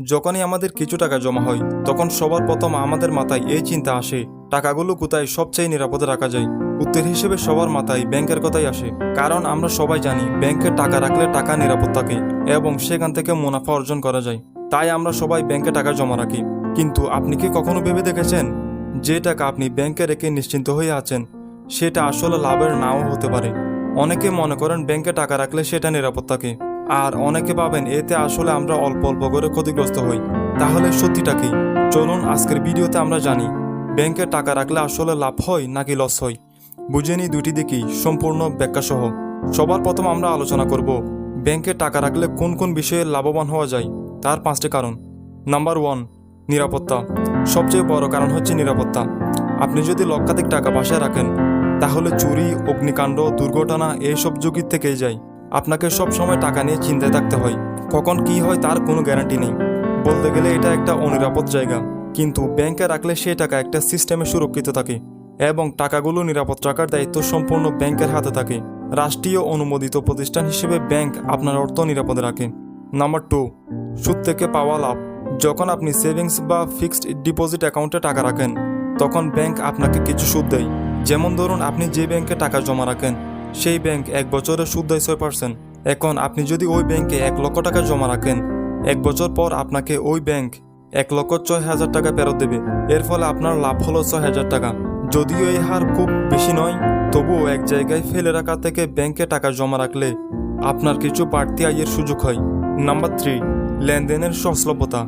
যখনই আমাদের কিছু টাকা জমা হয় তখন সবার প্রথম আমাদের মাথায় এই চিন্তা আসে, টাকাগুলো কোথায় সবচেয়ে নিরাপদে রাখা যায়। উত্তর হিসেবে সবার মাথায় ব্যাংকের কথাই আসে, কারণ আমরা সবাই জানি ব্যাংকে টাকা রাখলে টাকা নিরাপদ থাকে এবং সেখান থেকে মুনাফা অর্জন করা যায়। তাই আমরা সবাই ব্যাংকে টাকা জমা রাখি। কিন্তু আপনি কি কখনো ভেবে দেখেছেন যে টাকা আপনি ব্যাংকে রেখে নিশ্চিন্ত হয়ে আছেন সেটা আসলে লাভের নাও হতে পারে? অনেকে মনে করেন ব্যাংকে টাকা রাখলে সেটা নিরাপদ থাকে, আর অনেকে ভাবেন এতে আসলে আমরা অল্প অল্প করে ক্ষতিগ্রস্ত হই। তাহলে সত্যিটা কি? চলুন আজকের ভিডিওতে আমরা জানি ব্যাংকে টাকা রাখলে আসলে লাভ হয় নাকি লস হয়। বুঝে নিই দুটি দিকই সম্পূর্ণ ব্যাখ্যা সহ। সবার প্রথম আমরা আলোচনা করব ব্যাংকে টাকা রাখলে কোন কোন বিষয়ে লাভবান হওয়া যায় তার 5টি কারণ। নাম্বার 1, নিরাপত্তা। সবচেয়ে বড় কারণ হচ্ছে নিরাপত্তা। আপনি যদি লক্ষাধিক টাকা বাসায় রাখেন তাহলে চুরি, অগ্নিকাণ্ড, দুর্ঘটনা এইসব ঝুঁকির থেকেই যায়। আপনাকে সব সময় টাকা নিয়ে চিন্তায় থাকতে হয়, কখন কি হয় তার কোনো গ্যারান্টি নেই। বলতে গেলে এটা একটা অনিরাপদ জায়গা, কিন্তু ব্যাংকে রাখলে সেই টাকা একটা সিস্টেমে সুরক্ষিত থাকে এবং টাকাগুলো নিরাপদ রাখার দায়িত্ব সম্পূর্ণ ব্যাংকের হাতে থাকে। রাষ্ট্রীয় অনুমোদিত প্রতিষ্ঠান হিসেবে ব্যাংক আপনার অর্থ নিরাপদে রাখে। নাম্বার 2, সুদ থেকে পাওয়া লাভ। যখন আপনি সেভিংস বা ফিক্সড ডিপোজিট অ্যাকাউন্টে টাকা রাখেন তখন ব্যাংক আপনাকে কিছু সুদ দেয়। যেমন ধরুন, আপনি যে ব্যাংকে টাকা জমা রাখেন সেই ব্যাংক 1 বছরে সুদ দেয় 6%। এখন আপনি যদি ওই ব্যাংকে 1 লক্ষ টাকা জমা রাখেন, 1 বছর পর আপনাকে ওই ব্যাংক 1,06,000 টাকা ফেরত দেবে। এর ফলে আপনার লাভ হলো 6,000 টাকা। যদিও এই হার খুব বেশি নয়, তবুও এক জায়গায় ফেলে রাখা থেকে ব্যাংকে টাকা জমা রাখলে আপনার কিছু বাড়তি আয়ের সুযোগ হয়। নাম্বার 3, লেনদেনের সহজলভ্যতা।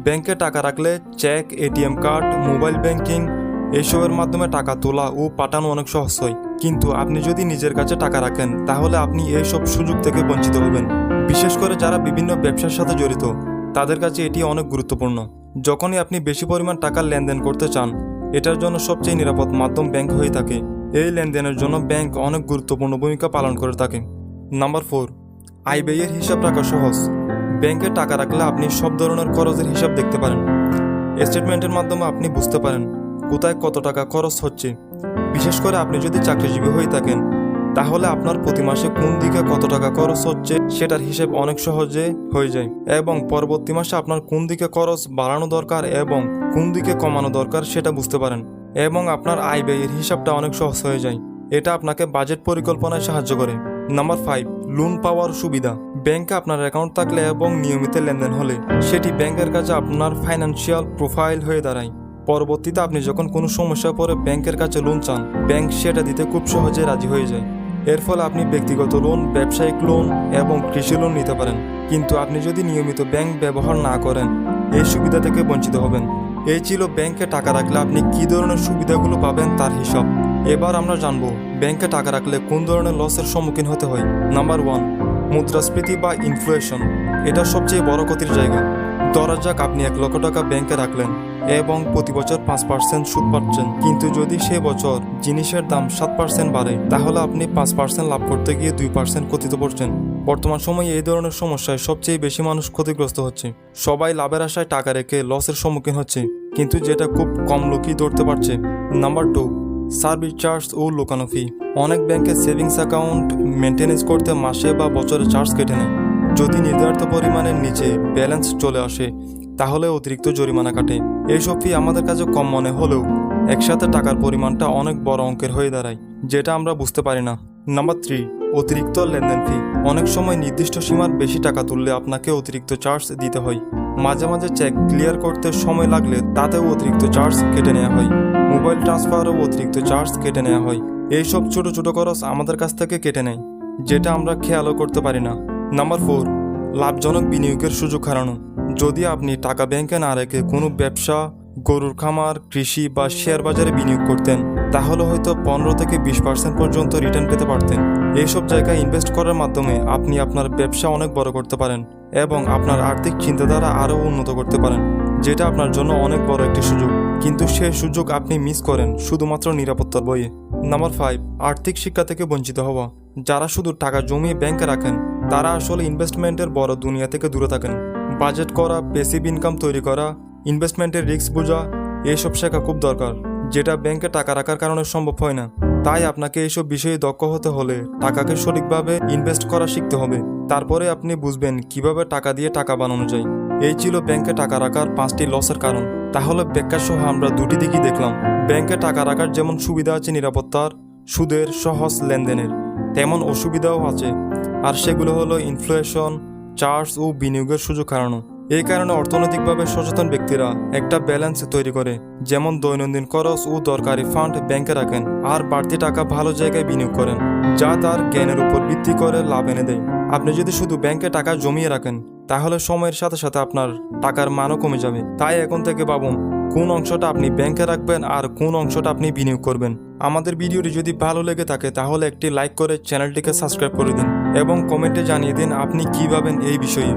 ব্যাংকে টাকা রাখলে cheque, ATM card, mobile banking এইসবের মাধ্যমে টাকা তোলা ও পাঠানো অনেক সহজ হয়। কিন্তু আপনি যদি নিজের কাছে টাকা রাখেন তাহলে আপনি এইসব সুযোগ থেকে বঞ্চিত হবেন। বিশেষ করে যারা বিভিন্ন ব্যবসার সাথে জড়িত তাদের কাছে এটি অনেক গুরুত্বপূর্ণ। যখনই আপনি বেশি পরিমাণ টাকার লেনদেন করতে চান, এটার জন্য সবচেয়ে নিরাপদ মাধ্যম ব্যাংক হয়ে থাকে। এই লেনদেনের জন্য ব্যাংক অনেক গুরুত্বপূর্ণ ভূমিকা পালন করে থাকে। নাম্বার 4, আয় ব্যয়ের হিসাব রাখা সহজ। ব্যাংকে টাকা রাখলে আপনি সব ধরনের খরচের হিসাব দেখতে পারেন। স্টেটমেন্টের মাধ্যমে আপনি বুঝতে পারেন কোথায় কত টাকা খরচ হচ্ছে। বিশেষ করে আপনি যদি চাকরিজীবী হয়ে থাকেন তাহলে আপনার প্রতি মাসে কোন দিকে কত টাকা খরচ হচ্ছে সেটার হিসেব অনেক সহজে হয়ে যায়, এবং পরবর্তী মাসে আপনার কোন দিকে খরচ বাড়ানো দরকার এবং কোন দিকে কমানো দরকার সেটা বুঝতে পারেন, এবং আপনার আয় ব্যয়ের হিসাবটা অনেক সহজ হয়ে যায়। এটা আপনাকে বাজেট পরিকল্পনায় সাহায্য করে। নাম্বার 5, লোন পাওয়ার সুবিধা। ব্যাংকে আপনার অ্যাকাউন্ট থাকলে এবং নিয়মিত লেনদেন হলে সেটি ব্যাংকের কাছে আপনার ফাইন্যান্সিয়াল প্রোফাইল হয়ে দাঁড়ায়। পরবর্তীতে আপনি যখন কোনো সমস্যা পড়ে ব্যাংকের কাছে লোন চান, ব্যাংক সেটা দিতে খুব সহজে রাজি হয়ে যায়। এর ফলে আপনি ব্যক্তিগত লোন, ব্যবসায়িক লোন এবং কৃষি লোন নিতে পারেন। কিন্তু আপনি যদি নিয়মিত ব্যাংক ব্যবহার না করেন এই সুবিধা থেকে বঞ্চিত হবেন। এই ছিল ব্যাংকে টাকা রাখলে আপনি কী ধরনের সুবিধাগুলো পাবেন তার হিসাব। এবার আমরা জানবো ব্যাংকে টাকা রাখলে কোন ধরনের লসের সম্মুখীন হতে হয়। নাম্বার 1, মুদ্রাস্ফীতি বা ইনফ্লেশন। এটা সবচেয়ে বড় ক্ষতির জায়গা। ধরা যাক আপনি 1 লক্ষ টাকা ব্যাংকে রাখলেন এবং প্রতি বছর 5% সুদ পাচ্ছেন, কিন্তু যদি সে বছর জিনিসের দাম 7% বাড়ে তাহলে আপনি 5% লাভ করতে গিয়ে 2% ক্ষতিতে পড়ছেন। বর্তমান সময়ে এই ধরনের সমস্যায় সবচেয়ে বেশি মানুষ ক্ষতিগ্রস্ত হচ্ছে। সবাই লাভের আশায় টাকা রেখে লসের সম্মুখীন হচ্ছে, কিন্তু যেটা খুব কম লোকই ধরতে পারছে। নাম্বার 2, সার্ভিস চার্জ ও লুকানো ফি। অনেক ব্যাংকে সেভিংস অ্যাকাউন্ট মেনটেনেন্স করতে মাসে বা বছরে চার্জ কেটে নেয়। যদি নির্ধারিত পরিমাণের নিচে ব্যালেন্স চলে আসে তাহলে অতিরিক্ত জরিমানা কাটে। এইসব ফি আমাদের কাছে কম মনে হলেও একসাথে টাকার পরিমাণটা অনেক বড় অঙ্কের হয়ে দাঁড়ায়, যেটা আমরা বুঝতে পারি না। নাম্বার 3, অতিরিক্ত লেনদেন ফি। অনেক সময় নির্দিষ্ট সীমার বেশি টাকা তুললে আপনাকে অতিরিক্ত চার্জ দিতে হয়। মাঝে মাঝে চেক ক্লিয়ার করতে সময় লাগলে তাতেও অতিরিক্ত চার্জ কেটে নেওয়া হয়। মোবাইল ট্রান্সফারও অতিরিক্ত চার্জ কেটে নেওয়া হয়। এইসব ছোট ছোট খরচ আমাদের কাছ থেকে কেটে নেয়, যেটা আমরা খেয়ালও করতে পারি না। নাম্বার 4, লাভজনক বিনিয়োগের সুযোগ হারানো। যদি আপনি টাকা ব্যাংকে না রেখে কোনো ব্যবসা, গরুর খামার, কৃষি বা শেয়ার বাজারে বিনিয়োগ করতেন তাহলে হয়তো 15 থেকে 20% পর্যন্ত রিটার্ন পেতে পারতেন। এইসব জায়গায় ইনভেস্ট করার মাধ্যমে আপনি আপনার ব্যবসা অনেক বড় করতে পারেন এবং আপনার আর্থিক চিন্তাধারা আরও উন্নত করতে পারেন, যেটা আপনার জন্য অনেক বড় একটি সুযোগ। কিন্তু সেই সুযোগ আপনি মিস করেন শুধুমাত্র নিরাপত্তার বইয়ে। নাম্বার 5, আর্থিক শিক্ষা থেকে বঞ্চিত হওয়া। যারা শুধু টাকা জমিয়ে ব্যাংকে রাখেন তারা আসলে ইনভেস্টমেন্টের বড় দুনিয়া থেকে দূরে থাকেন। বাজেট করা, প্যাসিভ ইনকাম তৈরি করা, ইনভেস্টমেন্টের রিস্ক বোঝা এইসব শেখা খুব দরকার, যেটা ব্যাংকে টাকা রাখার কারণে সম্ভব হয় না। তাই আপনাকে এইসব বিষয়ে দক্ষ হতে হলে টাকাকে সঠিকভাবে ইনভেস্ট করা শিখতে হবে। তারপরে আপনি বুঝবেন কিভাবে টাকা দিয়ে টাকা বানানো যায়। এই ছিল ব্যাংকে টাকা রাখার 5টি লসের কারণ। তাহলে ব্যাখ্যা সহ আমরা দুটি দিকই দেখলাম। ব্যাংকে টাকা রাখার যেমন সুবিধা আছে নিরাপত্তার, সুদের, সহজ লেনদেনের, তেমন অসুবিধাও আছে। আর সেগুলো হলো ইনফ্লেশন, চার্জ ও বিনিয়োগের সুযোগ হারানো। এই কারণে অর্থনৈতিকভাবে সচেতন ব্যক্তিরা একটা ব্যালেন্স তৈরি করে, যেমন দৈনন্দিন খরচ ও দরকারি ফান্ড ব্যাংকে রাখেন আর বাড়তি টাকা ভালো জায়গায় বিনিয়োগ করেন, যা তার জ্ঞানের উপর ভিত্তি করে লাভ এনে দেয়। আপনি যদি শুধু ব্যাংকে টাকা জমিয়ে রাখেন তাহলে সময়ের সাথে সাথে আপনার টাকার মানও কমে যাবে। তাই এখন থেকে ভাবুন কোন অংশটা আপনি ব্যাংকে রাখবেন আর কোন অংশটা আপনি বিনিয়োগ করবেন। আমাদের ভিডিওটি যদি ভালো লেগে থাকে তাহলে একটি লাইক করে চ্যানেলটিকে সাবস্ক্রাইব করে দিন এবং কমেন্টে জানিয়ে দিন আপনি কী ভাবেন এই বিষয়ে।